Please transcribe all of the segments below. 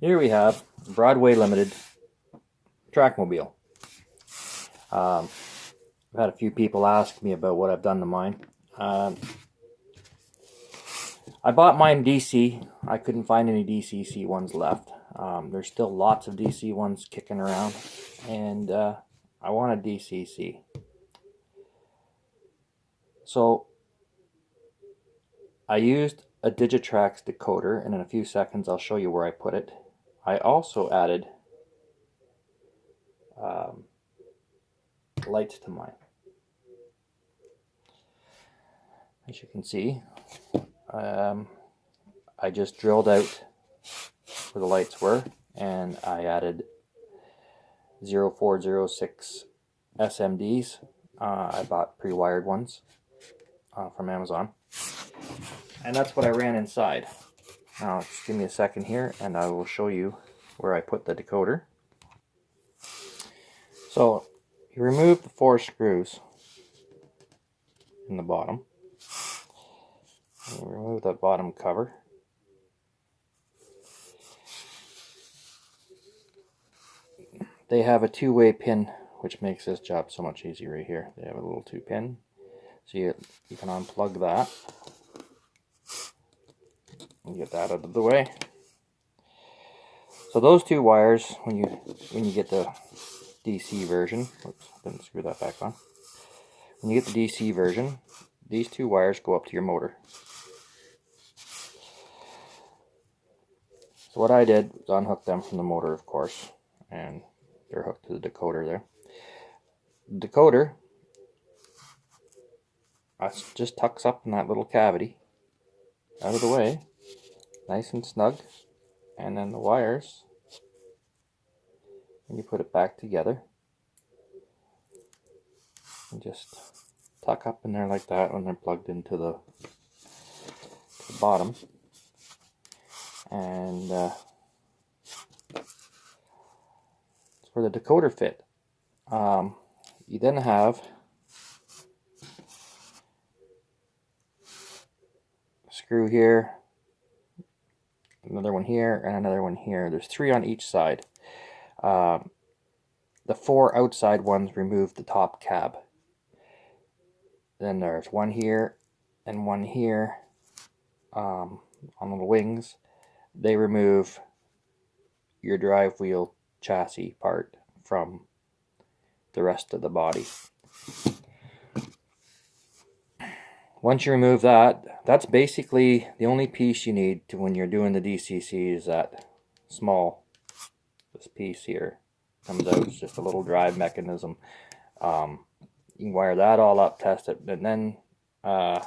Here we have Broadway Limited Trackmobile. I've had a few people ask me about what I've done to mine. I bought mine DC. I couldn't find any DCC ones left. There's still lots of DC ones kicking around, and I want a DCC. So I used a Digitrax decoder, and in a few seconds I'll show you where I put it. I also added lights to mine. As you can see, I just drilled out where the lights were, and I added 0406 SMDs. I bought pre-wired ones from Amazon, and that's what I ran inside. Now just give me a second here and I will show you where I put the decoder. So you remove the 4 screws in the bottom. You remove that bottom cover. They have a 2-way pin, which makes this job so much easier right here. They have a little 2-pin, so you can unplug that and get that out of the way. So those 2 wires, when you get the DC version, oops, didn't screw that back on. When you get the DC version, these 2 wires go up to your motor. So what I did was unhook them from the motor, of course, and they're hooked to the decoder there. The decoder just tucks up in that little cavity, out of the way, nice and snug, and then the wires, when you put it back together, and just tuck up in there like that when they're plugged into the bottom. And it's where the decoder fit. You then have a screw here, another one here, and another one here. There's 3 on each side. The 4 outside ones remove the top cab. Then there's one here and one here on the wings. They remove your drive wheel chassis part from the rest of the body. Once you remove that, that's basically the only piece you need to when you're doing the DCC is that this piece here comes out. It's just a little drive mechanism. You can wire that all up, test it, and then I'm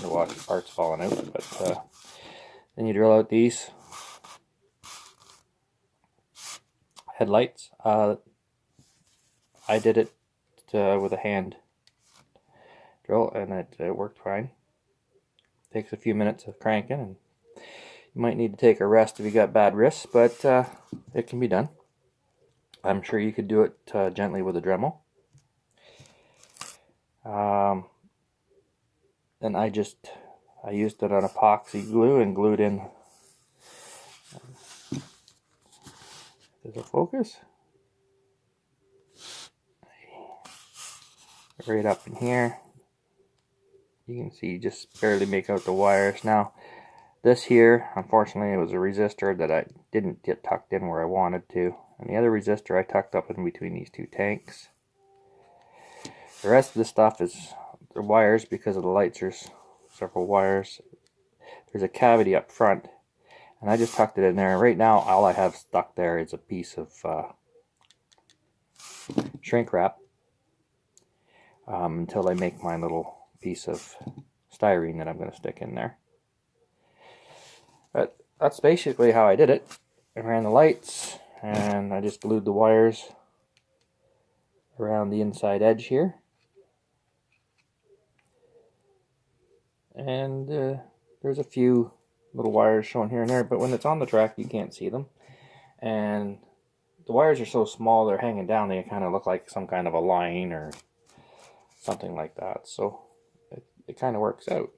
gonna watch the parts falling out, but then you drill out these headlights. I did it with a hand drill, and it worked fine. Takes a few minutes of cranking, and you might need to take a rest if you got bad wrists, but it can be done. I'm sure you could do it gently with a Dremel. And I used it on epoxy glue and glued in. Does it focus? Right up in here. You can see just barely make out the wires. Now, this here, unfortunately, it was a resistor that I didn't get tucked in where I wanted to. And the other resistor I tucked up in between these 2 tanks. The rest of the stuff is the wires, because of the lights. There's several wires. There's a cavity up front, and I just tucked it in there. Right now, all I have stuck there is a piece of shrink wrap until I make my little piece of styrene that I'm going to stick in there. But that's basically how I did it. I ran the lights, and I just glued the wires around the inside edge here. And there's a few little wires shown here and there, but when it's on the track you can't see them. And the wires are so small, they're hanging down, they kind of look like some kind of a line or something like that. So it kind of works out.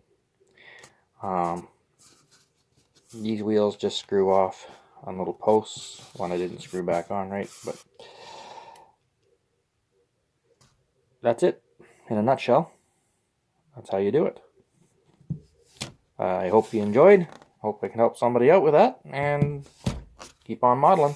These wheels just screw off on little posts. One I didn't screw back on right, but that's it in a nutshell. That's how you do it. I hope you enjoyed. Hope I can help somebody out with that, and keep on modeling.